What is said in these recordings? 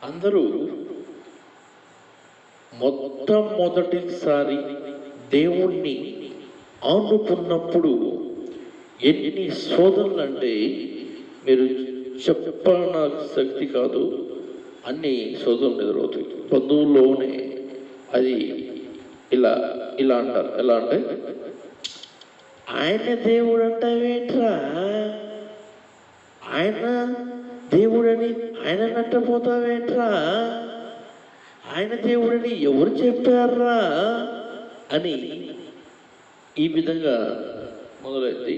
అందరూ మొట్టమొదటిసారి దేవుణ్ణి ఆనుకున్నప్పుడు ఎన్ని శోధనలు అంటే మీరు చెప్పన శక్తి కాదు. అన్ని శోధనలు ఎదురవుతాయి. బంధువుల్లోనే అది ఇలా ఇలా అంటారు. ఎలా అంటే, ఆయన దేవుడు అంటావేంట్రా, ఆయన దేవుడని ఆయన నట్టపోతావేంట్రా, ఆయన దేవుడని ఎవరు చెప్పారా అని ఈ విధంగా మొదలైంది.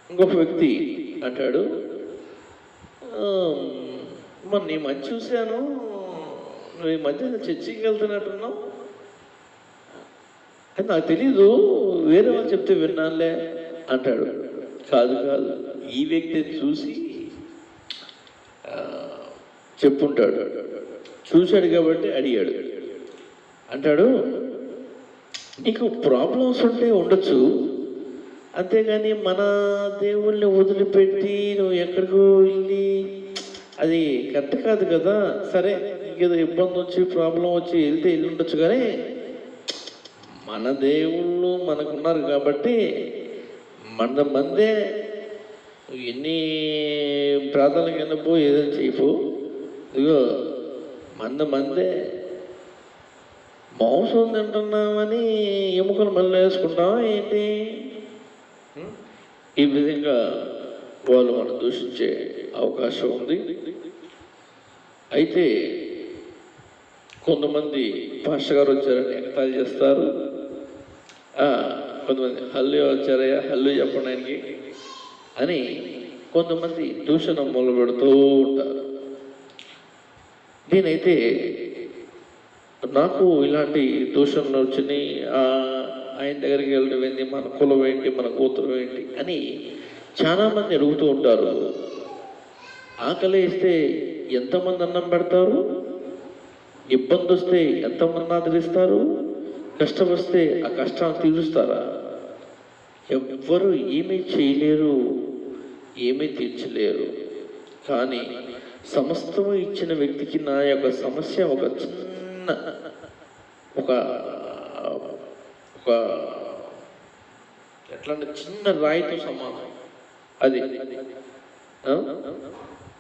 ఇంకొక వ్యక్తి అంటాడు, మరి నీ మంచి చూశాను, నువ్వు ఈ మధ్య చర్చికి వెళ్తున్నట్టున్నావు, అని నాకు తెలీదు, వేరే వాళ్ళు చెప్తే విన్నానులే అంటాడు. కాదు కాదు, ఈ వ్యక్తిని చూసి చెప్పుంటాడు, చూశాడు కాబట్టి అడిగాడు. అంటాడు, నీకు ప్రాబ్లమ్స్ ఉంటే ఉండొచ్చు, అంతేగాని మన దేవుళ్ళని వదిలిపెట్టి నువ్వు ఎక్కడికో వెళ్ళి అది కరెక్ట్ కాదు కదా. సరే, ఇంకేదో ఇబ్బంది వచ్చి ప్రాబ్లం వచ్చి వెళ్తే వెళ్ళి ఉండొచ్చు, కానీ మన దేవుళ్ళు మనకున్నారు కాబట్టి మన మందే ఎన్ని ప్రార్థనలకు వెళ్ళిపో, ఏదైనా చేయపో, ఇదిగో మందే మాంసం తింటున్నామని ఎముకలు మళ్ళీ వేసుకుంటామా ఏంటి? ఈ విధంగా వాళ్ళు మనం దూషించే అవకాశం ఉంది. అయితే కొంతమంది పాస్టర్ గారు వచ్చారని ఎగతాళి చేస్తారు. కొంతమంది హల్లు వచ్చారయ్యా, హల్లు చెప్పడానికి అని కొంతమంది దూషణ మొదలు పెడుతూ ఉంటారు. నేనైతే నాకు ఇలాంటి దూషణలు వచ్చినాయి, ఆయన దగ్గరికి వెళ్ళడం ఏంటి, మన కులం ఏంటి, మన కూతురు ఏంటి అని చాలామంది అడుగుతూ ఉంటారు. ఆకలి వేస్తే ఎంతమంది అన్నం పెడతారు, ఇబ్బంది వస్తే ఎంతమంది ఆదరిస్తారు, కష్టం వస్తే ఆ కష్టాన్ని తీరుస్తారా? ఎవ్వరు ఏమీ చేయలేరు, ఏమీ తీర్చలేరు. కానీ సమస్తము ఇచ్చిన వ్యక్తికి నా యొక్క సమస్య ఒక చిన్న ఒక ఎట్లా అంటే చిన్న రాయితో సమానం. అది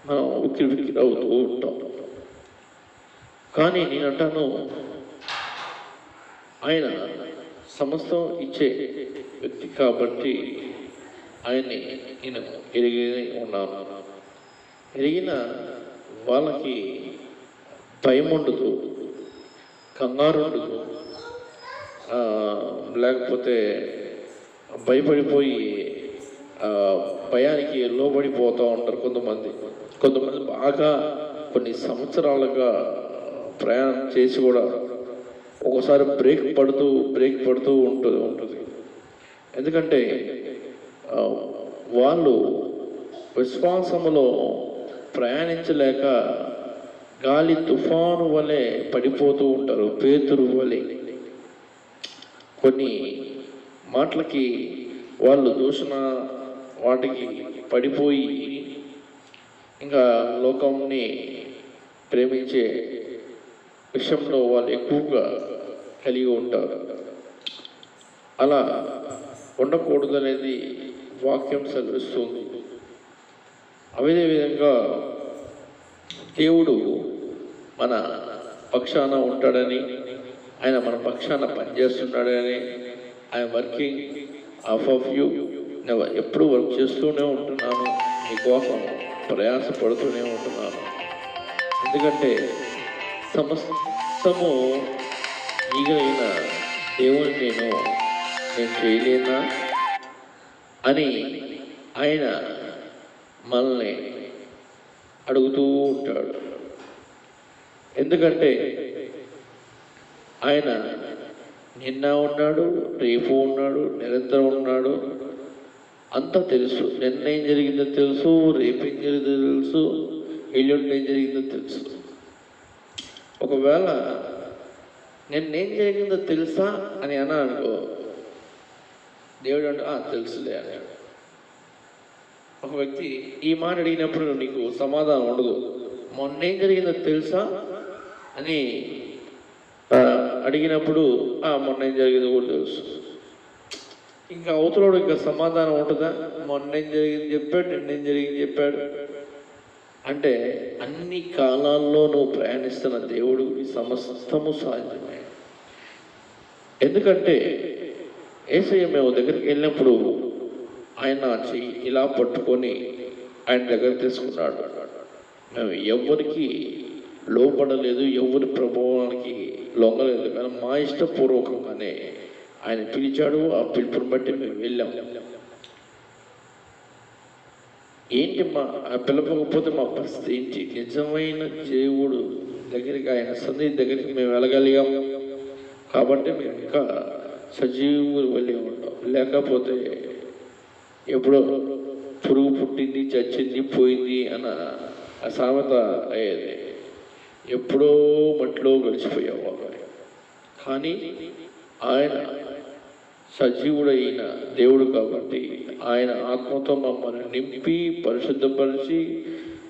మనం ఉక్కిరి అవుతూ ఉంటాం. కానీ నేను అంటాను, ఆయన సమస్తం ఇచ్చే వ్యక్తి కాబట్టి ఆయన్ని నేను ఎరిగి ఉన్నాను. ఎరిగిన వాళ్ళకి భయం ఉండదు, కంగారు ఉండదు, లేకపోతే భయపడిపోయి భయానికి లోబడిపోతూ ఉంటారు. కొంతమంది బాగా కొన్ని సంవత్సరాలుగా ప్రయాణం చేసి కూడా ఒకసారి బ్రేక్ పడుతూ ఉంటుంది. ఎందుకంటే వాళ్ళు విశ్వాసములో ప్రయాణించలేక గాలి తుఫాను వలె పడిపోతూ ఉంటారు. పేతురు వలె కొన్ని మాటలకి వాళ్ళు దూషణ వాటికి పడిపోయి ఇంకా లోకంని ప్రేమించే విషయంలో వాళ్ళు ఎక్కువగా కలిగి ఉంటారు. అలా ఉండకూడదు అనేది వాక్యం సెలవిస్తుంది. అదే విధంగా దేవుడు మన పక్షాన ఉంటాడని, ఆయన మన పక్షాన పనిచేస్తున్నాడని, ఆయన వర్కింగ్ ఆఫ్ యూ, నేను ఎప్పుడు వర్క్ చేస్తూనే ఉంటున్నాను, మీకోసం ప్రయాసపడుతూనే ఉంటున్నాను. ఎందుకంటే సమస్తము ఈగలైన దేవుని నేను చేయలేనా అని ఆయన మనల్ని అడుగుతూ ఉంటాడు. ఎందుకంటే ఆయన నిన్న ఉన్నాడు, రేపు ఉన్నాడు, నిరంతరం ఉన్నాడు. అంతా తెలుసు. నిన్న ఏం జరిగిందో తెలుసు, రేపు ఏం జరిగిందో తెలుసు, ఎల్లుండి ఏం జరిగిందో తెలుసు. ఒకవేళ నిన్నేం జరిగిందో తెలుసా అని అనుకో, దేవుడు అంటే తెలుసులే అన్నాడు. ఒక వ్యక్తి ఈ మాట అడిగినప్పుడు నీకు సమాధానం ఉండదు. మొన్న ఏం జరిగిందో తెలుసా అని అడిగినప్పుడు మొన్న ఏం జరిగిందో కూడా తెలుసు. ఇంకా అవతలోడు ఇంకా సమాధానం ఉంటుందా? మొన్న ఏం జరిగింది చెప్పాడు, నిన్నేం జరిగింది చెప్పాడు అంటే అన్ని కాలాల్లో నువ్వు ప్రయాణిస్తున్న దేవుడు సమస్తము సాధ్యమే. ఎందుకంటే యేసయ్య మేము దగ్గరికి వెళ్ళినప్పుడు ఆయన చెయ్యి ఇలా పట్టుకొని ఆయన దగ్గర తీసుకున్నాడు. మేము ఎవరికి లోపడలేదు, ఎవరి ప్రభావానికి లొంగలేదు, కానీ మా ఇష్టపూర్వకంగానే ఆయన పిలిచాడు. ఆ పిలుపుని బట్టి మేము వెళ్ళాం. ఏంటి పిలవకపోతే మా పరిస్థితి ఏంటి? నిజమైన దేవుడు దగ్గరికి, ఆయన సన్నిధి దగ్గరికి మేము వెళ్ళగలిగాం కాబట్టి మేము ఇంకా సజీవులు వెళ్ళి ఉంటాం. లేకపోతే ఎప్పుడో పురుగు పుట్టింది, చచ్చింది, పోయింది అన్న సామెత అయ్యేది. ఎప్పుడో మట్టిలో గడిచిపోయేవాళ్ళు. కానీ ఆయన సజీవుడైన దేవుడు కాబట్టి ఆయన ఆత్మతో మమ్మల్ని నింపి పరిశుద్ధపరిచి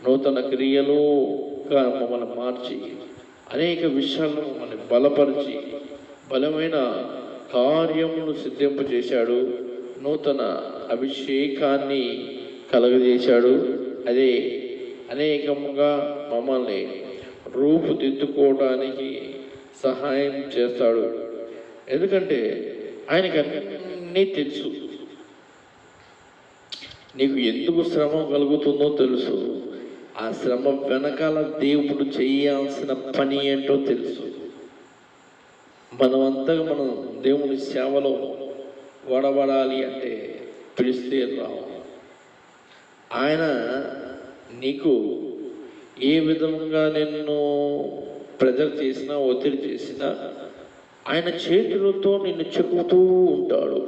నూతన క్రియలుగా మమ్మల్ని మార్చి అనేక విషయాలను మమ్మల్ని బలపరిచి బలమైన కార్యమును సిద్ధింపజేశాడు. నూతన అభిషేకాన్ని కలగజేశాడు. అదే అనేకముగా మమ్మల్ని రూపుదిద్దుకోవడానికి సహాయం చేస్తాడు. ఎందుకంటే ఆయనకి అన్నీ తెలుసు. నీకు ఎందుకు శ్రమ కలుగుతుందో తెలుసు. ఆ శ్రమ వెనకాల దేవుడు చేయాల్సిన పని ఏంటో తెలుసు. మనమంతగా మనం దేవుని సేవలో వడబడాలి అంటే పిలిస్తే రావు. ఆయన నీకు ఏ విధంగా నిన్ను ప్రెజర్ చేసినా, ఒత్తిడి చేసినా ఆయన చేతులతో నిన్ను చెక్కుతూ ఉంటాడు.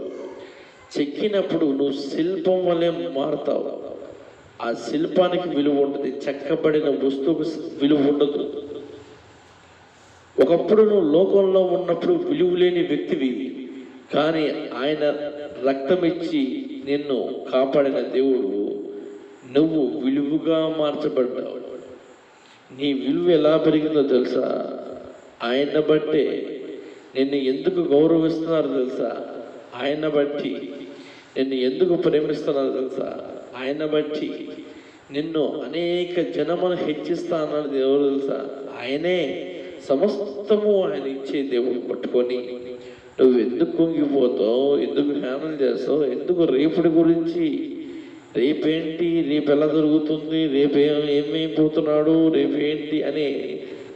చెక్కినప్పుడు నువ్వు శిల్పం వలె మారుతావు. ఆ శిల్పానికి విలువ ఉంటుంది, చెక్కబడిన వస్తువుకు విలువ ఉండదు. ఒకప్పుడు నువ్వు లోకంలో ఉన్నప్పుడు విలువ లేని వ్యక్తివి, కానీ ఆయన రక్తం ఇచ్చి నిన్ను కాపాడిన దేవుడు నువ్వు విలువగా మార్చబడ్డావు. నీ విలువ ఎలా పెరిగిందో తెలుసా? ఆయన బట్టే. నిన్ను ఎందుకు గౌరవిస్తున్నారు తెలుసా? ఆయన బట్టి. నిన్ను ఎందుకు ప్రేమిస్తున్నారు తెలుసా? ఆయన బట్టి. నిన్ను అనేక జనమును హెచ్చిస్తా అన్నాడు దేవుడు తెలుసా? ఆయనే. సమస్తము ఆయన ఇచ్చే దేవుడు పట్టుకొని నువ్వు ఎందుకు కుంగిపోతావు? ఎందుకు హ్యామల్ చేస్తావు? ఎందుకు రేపటి గురించి, రేపేంటి, రేపు ఎలా జరుగుతుంది, రేపు ఏమైపోతున్నాడు, రేపేంటి అని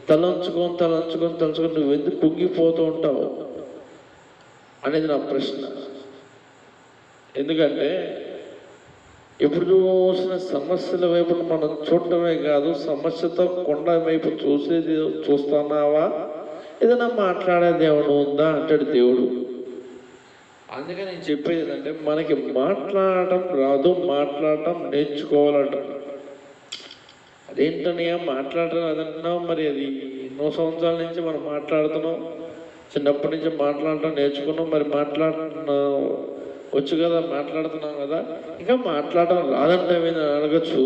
తలంచుకొని నువ్వు ఎందుకు కుంగిపోతూ ఉంటావు అనేది నా ప్రశ్న. ఎందుకంటే ఎప్పుడు చూసిన సమస్యల వైపు మనం చూడటమే కాదు, సమస్యతో కొండ వైపు చూస్తున్నావా? ఏదైనా మాట్లాడే దేవుడు ఉందా అంటాడు దేవుడు. అందుకే నేను చెప్పేది ఏంటంటే మనకి మాట్లాడటం రాదు, మాట్లాడటం నేర్చుకోవాలంట. అదేంటనయ్యా మాట్లాడటం అదంటున్నావు? మరి అది ఎన్నో సంవత్సరాల నుంచి మనం మాట్లాడుతున్నాం, చిన్నప్పటి నుంచి మాట్లాడటం నేర్చుకున్నాం. మరి వచ్చు కదా, మాట్లాడుతున్నాం కదా, ఇంకా మాట్లాడటం రాదంటే అడగచ్చు.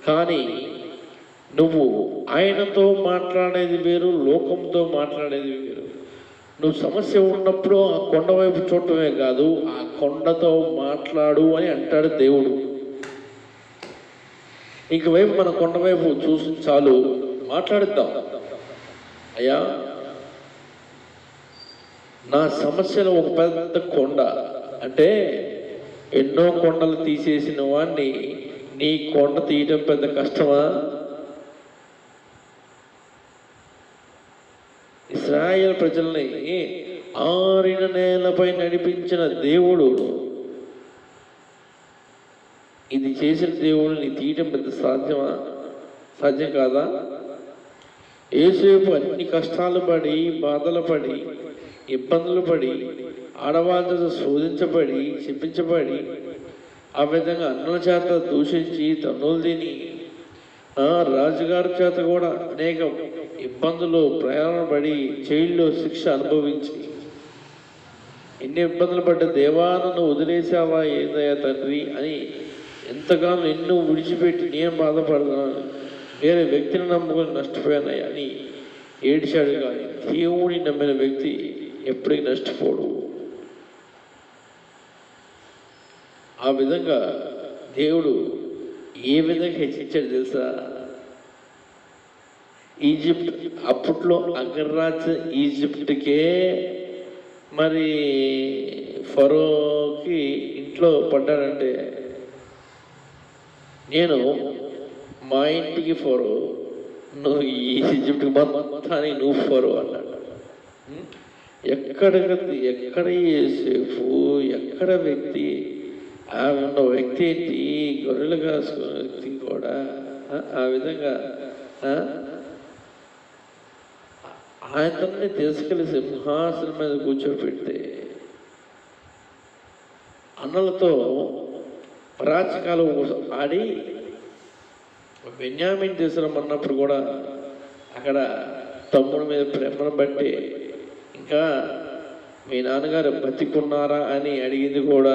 కానీ నువ్వు ఆయనతో మాట్లాడేది వేరు, లోకంతో మాట్లాడేది వేరు. నువ్వు సమస్య ఉన్నప్పుడు ఆ కొండ వైపు చూడటమే కాదు, ఆ కొండతో మాట్లాడు అని అంటాడు దేవుడు. ఇంకవైపు మన కొండ వైపు చూసి చాలు, మాట్లాడిద్దాం. అయ్యా, నా సమస్యలు ఒక పెద్ద కొండ అంటే ఎన్నో కొండలు తీసేసిన వాడిని నీ కొండ తీయటం పెద్ద కష్టమా? ఇశ్రాయేలు ప్రజల్ని ఆరిన నేలపై నడిపించిన దేవుడు ఇది చేసిన దేవుడిని తీయటం పెద్ద సాధ్యమా? సాధ్యం కాదా? యేసేపు అన్ని కష్టాలు పడి, బాధలు పడి, ఇబ్బందులు పడి, ఆడవాళ్ళతో శోధించబడి, శపించబడి, ఆ విధంగా అన్నుల చేత దూషించి తన్నులు తిని, రాజుగారి చేత కూడా అనేక ఇబ్బందులు ప్రయాణం పడి, జైల్లో శిక్ష అనుభవించి, ఎన్ని ఇబ్బందులు పడ్డ దేవా నన్ను వదిలేసావా ఏందయ్యా తండ్రి అని ఎంతగానో ఎన్నో విడిచిపెట్టి నేను బాధపడుతున్నాను. వేరే వ్యక్తిని నమ్ముకొని నష్టపోయానయ్యా అని ఏడ్చాడు. కానీ దేవుడిని నమ్మిన వ్యక్తి ఎప్పటికీ నష్టపోడు. ఆ విధంగా దేవుడు ఏ విధంగా హెచ్చించాడు తెలుసా? ఈజిప్ట్ అప్పట్లో అగ్రరాజ్య ఈజిప్ట్కే మరి ఫరోకి ఇంట్లో పడ్డాడంటే, నేను మా ఇంటికి ఫరో, నువ్వు ఈజిప్ట్కి మొత్తానికి నువ్వు ఫరో అన్నాడు. ఎక్కడ యేసేపు, ఎక్కడ వ్యక్తి, ఆమె ఉన్న వ్యక్తి ఏంటి? గొర్రెలు కాసుకున్న వ్యక్తి కూడా ఆ విధంగా ఆయనని తీసుకెళ్ళి సింహాసనం మీద కూర్చోబెడితే అన్నలతో పరాచకాలు ఆడి బెన్యామీన్ తీసుకురమ్మన్నప్పుడు కూడా అక్కడ తమ్ముడి మీద ప్రేమను బట్టి, ఇంకా మీ నాన్నగారు బతికున్నారా అని అడిగింది కూడా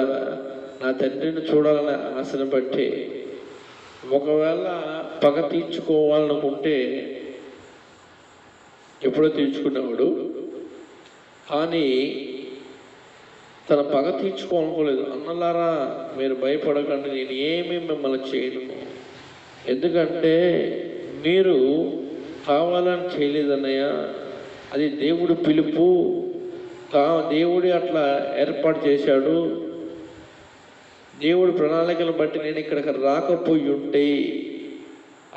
నా తండ్రిని చూడాలని ఆశను బట్టి, ఒకవేళ పగ తీర్చుకోవాలనుకుంటే ఎప్పుడో తీర్చుకునేవాడు, కానీ తన పగ తీర్చుకోవాలనుకోలేదు. అన్నలారా మీరు భయపడకండి, నేను ఏమీ మిమ్మల్ని చేయను, ఎందుకంటే మీరు కావాలని చేయలేదన్నయ్య, అది దేవుడు పిలుపు, దేవుడి అట్లా ఏర్పాటు చేశాడు. దేవుడి ప్రణాళికను బట్టి నేను ఇక్కడికి రాకపోయి ఉంటే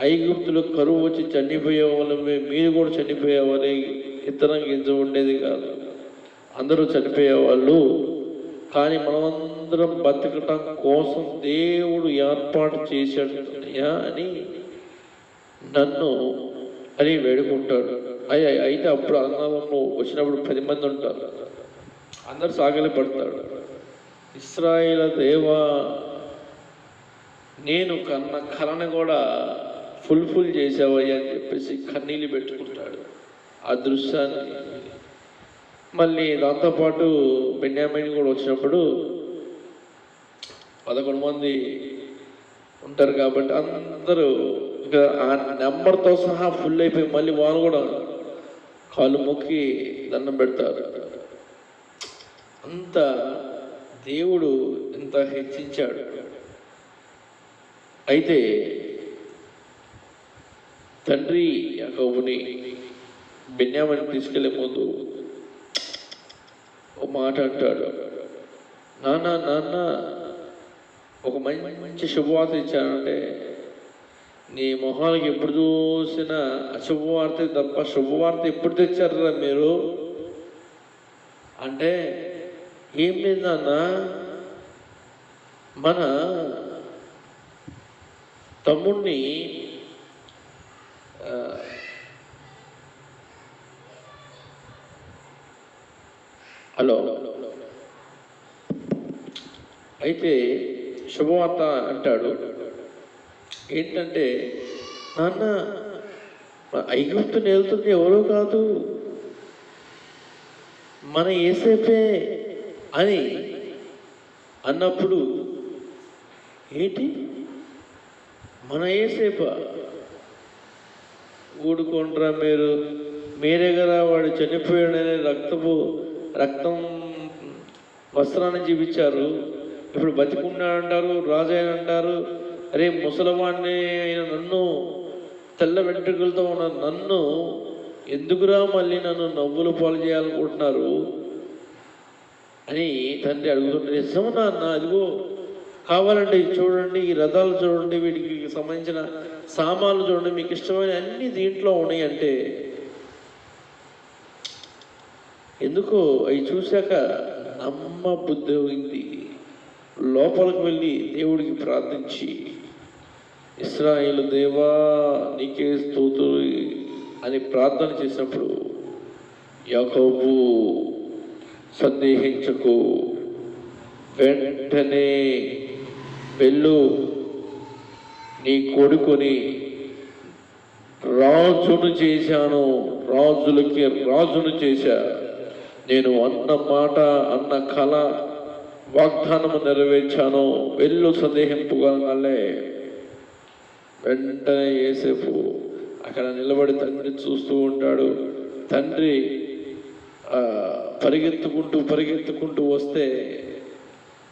ఐగుప్తులు కరువు వచ్చి చనిపోయే వాళ్ళమే, మీరు కూడా చనిపోయేవారు, ఇతరం గింజ ఉండేది కాదు, అందరూ చనిపోయేవాళ్ళు. కానీ మనమందరం బతకటం కోసం దేవుడు ఏర్పాటు చేశాడు అని నన్ను అని వేడుకుంటాడు. అయితే అప్పుడు అన్నదమ్ము వచ్చినప్పుడు 10 మంది ఉంటారు, అందరు సాగలి పడతాడు. ఇశ్రాయేలు దేవా, నేను కన్న కళను కూడా ఫుల్ఫిల్ చేసావయ్యా అని చెప్పేసి కన్నీళ్ళు పెట్టుకుంటాడు ఆ దృశ్యాన్ని. మళ్ళీ దాంతోపాటు బెన్యామీన్ కూడా వచ్చినప్పుడు 11 మంది ఉంటారు కాబట్టి అందరూ ఇంకా ఆ నెంబర్తో సహా ఫుల్ అయిపోయి మళ్ళీ వాళ్ళు కూడా కాళ్ళు మొక్కి దండం పెడతారు. అంత దేవుడు ఎంత హెచ్చించాడు. అయితే తండ్రి యాకోబుని బెన్యామీని తీసుకెళ్లే ముందు ఒక మాట అంటాడు, నాన్న ఒక మంచి శుభవార్త ఇచ్చానంటే, నీ మొహాలకి ఎప్పుడు చూసినా అశుభవార్త తప్ప శుభవార్త ఎప్పుడు తెచ్చారా మీరు అంటే, ఏం లేదు నాన్న, మన తమ్ముడిని హలో అయితే శుభవార్త అంటాడు. ఏంటంటే, నాన్న ఐగుప్తుని వెళ్తుంది ఎవరో కాదు, మన యేసేపే అని అన్నప్పుడు, ఏంటి మన యేసేపా? ఊడుకుంటారా మీరే కదా వాడు చనిపోయాడని రక్తం వస్త్రాన్ని చూపించారు, ఇప్పుడు బతికున్నాడంటారు, రాజు అయిన అంటారు. అరే ముసలవాడిని అయిన నన్ను, తెల్ల వెంట్రుకలతో ఉన్న నన్ను ఎందుకురా మళ్ళీ నన్ను నవ్వులు పాలు చేయాలనుకుంటున్నారు అని తండ్రి అడుగుతుంటే, నిజము నాన్న, అదిగో కావాలండి చూడండి, ఈ రథాలు చూడండి, వీటికి సంబంధించిన సామాన్లు చూడండి, మీకు ఇష్టమైన అన్ని దీంట్లో ఉన్నాయి అంటే, ఎందుకో అవి చూశాక నమ్మ బుద్ధి అయింది. లోపలికి వెళ్ళి దేవుడికి ప్రార్థించి, ఇశ్రాయేలు దేవా నీకే స్తోత్రం అని ప్రార్థన చేసినప్పుడు, యాకోబు సందేహించకు, వెంటనే వెళ్ళు, నీ కొడుకుని రాజును చేశాను, రాజులకి రాజును చేశా, నేను అన్న మాట అన్న కళ వాగ్దానము నెరవేర్చాను, వెళ్ళు సందేహింపుగానే వెంటనే యేసేపు అక్కడ నిలబడి తండ్రిని చూస్తూ ఉంటాడు. తండ్రి పరిగెత్తుకుంటూ వస్తే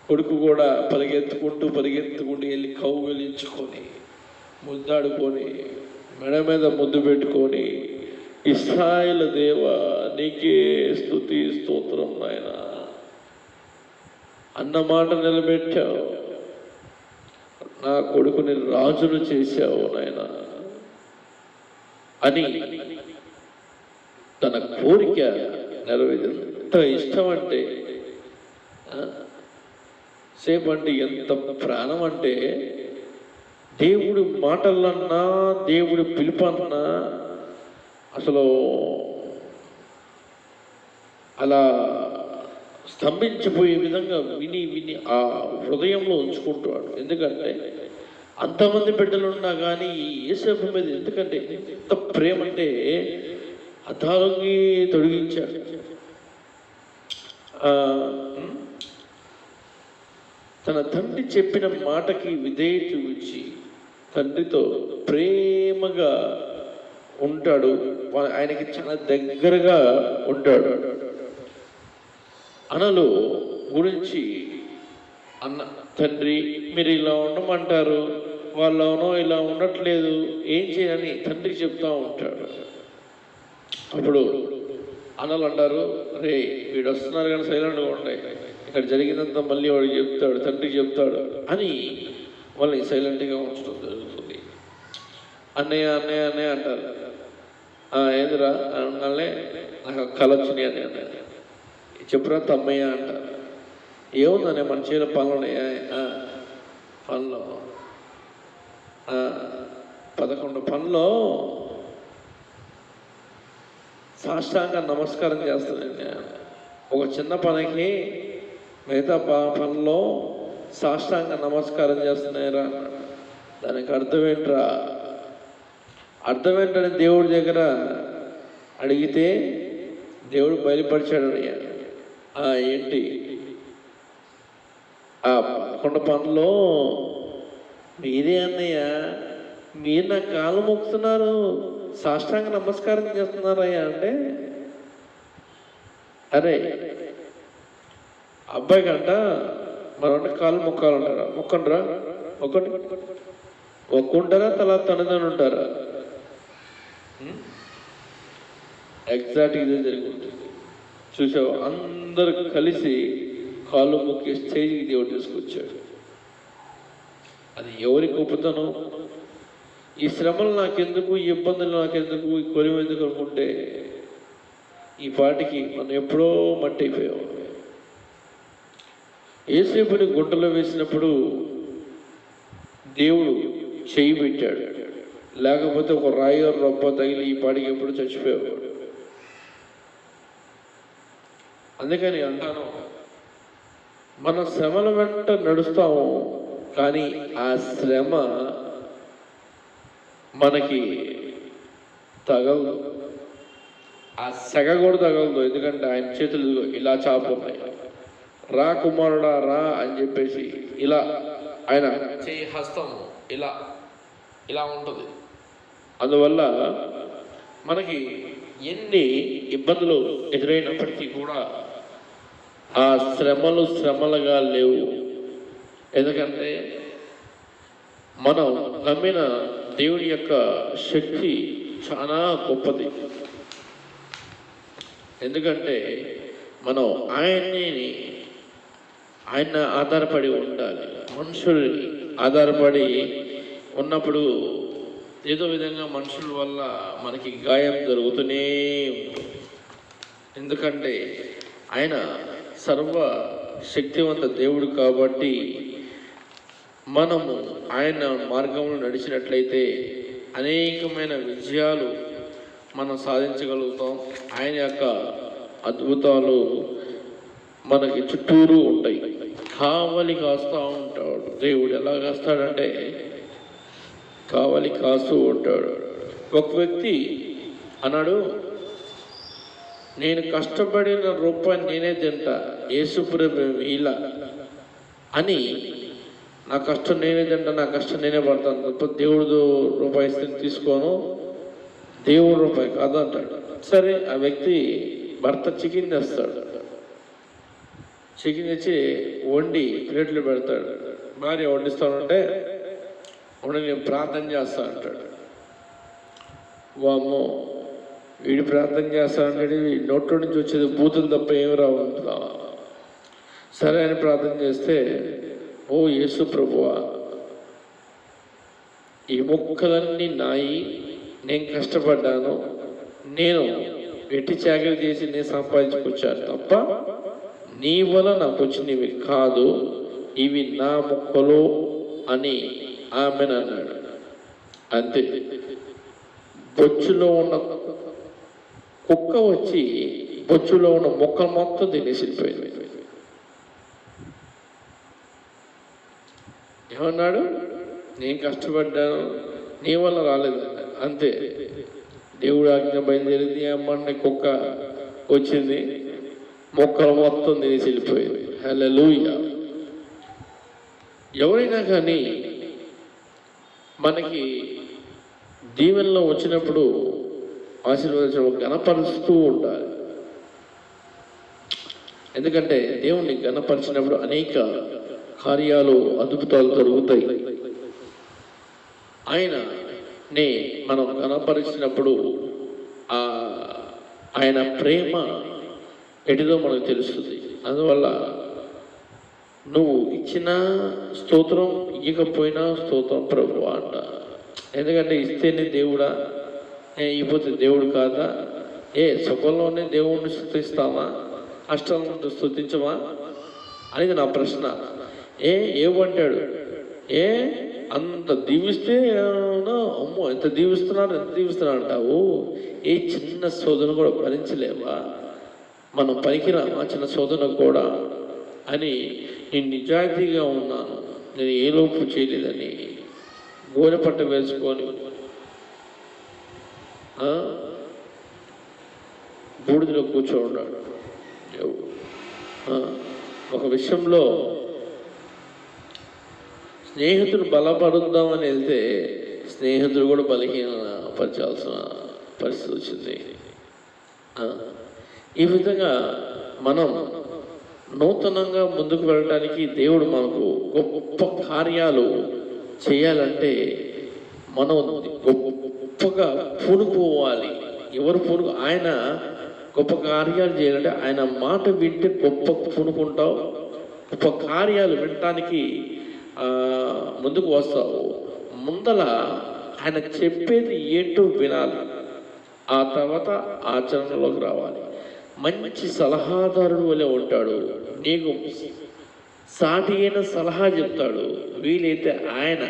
కొడుకు కూడా పరిగెత్తుకుంటూ వెళ్ళి కౌగిలించుకొని ముద్దాడుకొని మెడ మీద ముద్దు పెట్టుకొని, ఇశ్రాయేలు దేవా నీకే స్తుతి స్తోత్రం నాయనా, అన్నమాట నిలబెట్టావు, నా కొడుకుని రాజును చేశావు నాయనా అని తన కోరిక నెరవేరింది. ఎంత ఇష్టం అంటే సేపంటే ఎంత ప్రాణం అంటే, దేవుడి మాటలన్నా దేవుడి పిలుపన్నా అసలు అలా స్తంభించిపోయే విధంగా విని ఆ హృదయంలో ఉంచుకుంటాడు. ఎందుకంటే అంతమంది బిడ్డలున్నా కానీ యేసేపు మీద ఎందుకంటే ఎంత ప్రేమ అంటే అద్దాలకి తొడిగించాడు. తన తండ్రి చెప్పిన మాటకి విధేయత ఇచ్చి తండ్రితో ప్రేమగా ఉంటాడు. ఆయనకి చాలా దగ్గరగా ఉంటాడు. అనలు గురించి అన్న తండ్రి మీరు ఇలా ఉండమంటారు, వాళ్ళనో ఇలా ఉండట్లేదు, ఏం చేయాలని తండ్రికి చెప్తా ఉంటాడు. అప్పుడు అనలు అంటారు, రే వీడు వస్తున్నారు కానీ సైలెంట్గా ఉంటాయి, ఇక్కడ జరిగినంత మళ్ళీ వాడు చెప్తాడు, తండ్రికి చెప్తాడు అని వాళ్ళని సైలెంట్గా ఉంచడం జరుగుతుంది. అన్నయ్య అన్నయ్య అన్నయ్య అంటారు. ఏందిరా అనగానే నాకు కళ వచ్చినాయి అని అన్నయ్య చెప్పురా తమ్మయ్య అంటారు. ఏముందనే మన చేల పనులు 11 పనులు సాష్టాంగ నమస్కారం చేస్తానండి. ఒక చిన్న పనికి మిగతా పనిలో సాష్టాంగ నమస్కారం చేస్తున్నాయిరా. దానికి అర్థం ఏంటని దేవుడి దగ్గర అడిగితే దేవుడు బయలుపరిచాడు. ఏంటి 11 పనులు మీరే అన్నయ్య, మీరు నా కాలు మొక్కుతున్నారు, సాష్టాంగ నమస్కారం చేస్తున్నారయ్యా అంటే, అరే అబ్బాయి కంట మరొకటి కాలు మొక్కాలంటారా? మొక్కుంటారా తల తనదని ఉంటారా? ఎగ్జాక్ట్ ఇదే జరుగుతుంది. చూసావు, అందరు కలిసి కాళ్ళు మొక్కి స్టేజ్కి దేవుడు తీసుకొచ్చాడు. అది ఎవరి గొప్పతనం? ఈ శ్రమలు నాకెందుకు, ఈ ఇబ్బందులు నాకెందుకు, ఈ కొలివి ఎందుకు అనుకుంటే ఈ పాటికి మనం ఎప్పుడో మట్టి అయిపోయాం. యేసేపుని గుంటలో వేసినప్పుడు దేవుడు చేయి పెట్టాడు, లేకపోతే ఒక రాయి రొప్ప తగిలి ఈ పాటికి ఎప్పుడు చచ్చిపోయాడు. అందుకని అంటాను, మన శ్రమల వెంట నడుస్తాము కానీ ఆ శ్రమ మనకి తగలదు, ఆ సెగ కూడా తగలదు. ఎందుకంటే ఆయన చేతులు ఇలా చాపున్నాయి, రా కుమారుడా రా అని చెప్పేసి ఇలా ఆయన చేయి హస్తం ఇలా ఉంటుంది. అందువల్ల మనకి ఎన్ని ఇబ్బందులు ఎదురైనప్పటికీ కూడా ఆ శ్రమలుగా లేవు. ఎందుకంటే మనం నమ్మిన దేవుని యొక్క శక్తి చాలా గొప్పది. ఎందుకంటే మనం ఆయన ఆధారపడి ఉండాలి. మనుషులు ఆధారపడి ఉన్నప్పుడు ఏదో విధంగా మనుషుల వల్ల మనకి గాయం జరుగుతూనే ఉంటుంది. ఎందుకంటే ఆయన సర్వ శక్తివంత దేవుడు కాబట్టి మనము ఆయన మార్గంలో నడిచినట్లయితే అనేకమైన విజయాలు మనం సాధించగలుగుతాం. ఆయన యొక్క అద్భుతాలు మనకి చుట్టూరు ఉంటాయి. కావలి కాస్తూ ఉంటాడు దేవుడు. ఎలా కాస్తాడంటే కావలి కాస్తూ ఉంటాడు. ఒక వ్యక్తి అన్నాడు, నేను కష్టపడిన రూపాయి నేనే తింటా, యేసుప్రభు ఇలా అని, నా కష్టం నేనే తింటా, నా కష్టం నేనే పడతాను తప్ప దేవుడు రూపాయి ఇస్తే తీసుకోను దేవుడు రూపాయి కాదు అంటాడు. సరే, ఆ వ్యక్తి భర్త చికెన్ తెస్తాడు, చికెన్ తెచ్చి వండి ప్లేట్లు పెడతాడు. భార్య వండిస్తానంటే వండి నేను ప్రార్థన చేస్తా అంటాడు. వామ్మో, వీడి ప్రార్థన చేస్తానంటే నోట్లో నుంచి వచ్చేది బూతులు తప్ప ఏమి రావుతుందా? సరే అని ప్రార్థన చేస్తే, ఓ యేసు ప్రభువా, ఈ ముక్కలన్నీ నాయి, నేను కష్టపడ్డాను, నేను వెట్టి చాకరీ చేసి నేను సంపాదించుకొచ్చాను తప్ప నీ వల్ల నాకు వచ్చినవి కాదు, ఇవి నా ముక్కలు అని ఆమెను అన్నాడు. అంతే. బొచ్చులో ఉన్న కుక్క వచ్చి బొచ్చులో ఉన్న మొక్కలు మొత్తం తినేసిపోయింది. ఏమన్నాడు? నేను కష్టపడ్డాను, నీ వల్ల రాలేదు. అంతే. దేవుడు ఆజ్ఞ బయలుదేరింది, అమ్మని కుక్క వచ్చింది, మొక్కలు మొత్తం తినేసి వెళ్ళిపోయింది. హల్లెలూయా. ఎవరైనా కానీ మనకి దీవెనలో వచ్చినప్పుడు ఆశీర్వదించడం ఘనపరుస్తూ ఉండాలి. ఎందుకంటే దేవుణ్ణి ఘనపరిచినప్పుడు అనేక కార్యాలు, అద్భుతాలు జరుగుతాయి. ఆయనని మనం ఘనపరిచినప్పుడు ఆయన ప్రేమ ఎటుదో మనకు తెలుస్తుంది. అందువల్ల నువ్వు ఇచ్చిన స్తోత్రం, ఇవ్వకపోయినా స్తోత్రం ప్రభు అంట. ఎందుకంటే ఇస్తేనే దేవుడా, ఇవ్వకపోతే దేవుడు కాదా? సుఖంలోనే దేవుడిని స్తుతిస్తామా, కష్టంలో స్తుతించమా అనేది నా ప్రశ్న. ఏమంటాడు? అంత దీవిస్తే అమ్మో ఎంత దీవిస్తున్నాడు అంటావు. చిన్న శోధన కూడా భరించలేవా? మనం పనికిరామా చిన్న శోధన కూడా అని? నేను నిజాయితీగా ఉన్నాను, నేను ఏ లోపు చేయలేదని గోనె పట్ట వేసుకొని బూడిదలో కూర్చోన్నాడు. ఒక విషయంలో స్నేహితుడు బలపడుద్దామని వెళ్తే స్నేహితుడు కూడా బలహీనపరచాల్సిన పరిస్థితి వచ్చింది. ఈ విధంగా మనం నూతనంగా ముందుకు వెళ్ళడానికి దేవుడు మనకు గొప్ప కార్యాలు చేయాలంటే మనం గొప్పగా పూనుకోవాలి. ఎవరు ఆయన గొప్ప కార్యాలు చేయాలంటే ఆయన మాట వింటే గొప్ప పూనుకుంటావు, గొప్ప కార్యాలు వినటానికి ముందుకు వస్తావు. ముందల ఆయన చెప్పేది ఏంటో వినాలి, ఆ తర్వాత ఆచరణలోకి రావాలి. మంచి సలహాదారుడు వలె ఉంటాడు, నీకు సాటి అయిన సలహా చెప్తాడు. వీలైతే ఆయన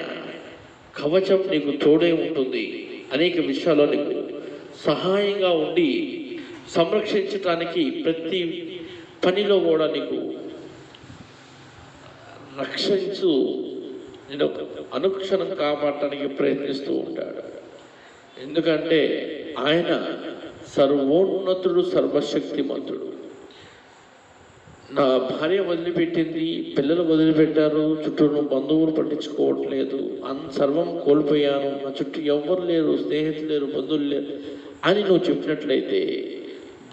కవచం నీకు తోడే ఉంటుంది. అనేక విషయాల్లో నీకు సహాయంగా ఉండి సంరక్షించడానికి ప్రతి పనిలో కూడా నీకు రక్షించు, నేను అనుక్షణం కాపాడటానికి ప్రయత్నిస్తూ ఉంటాడు. ఎందుకంటే ఆయన సర్వోన్నతుడు, సర్వశక్తిమంతుడు. నా భార్య వదిలిపెట్టింది, పిల్లలు వదిలిపెట్టారు, చుట్టూ బంధువులు పట్టించుకోవట్లేదు, సర్వం కోల్పోయాను, నా చుట్టూ ఎవ్వరు లేరు, స్నేహితులు లేరు, బంధువులు లేరు అని నువ్వు చెప్పినట్లయితే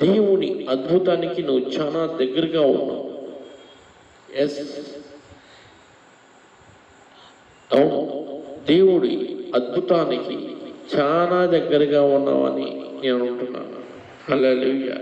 దేవుని అద్భుతానికి నువ్వు చాలా దగ్గరగా ఉన్నావు. అవును, దేవుడి అద్భుతానికి చాలా దగ్గరగా ఉన్నావని నేను అంటున్నాను. హల్లెలూయా.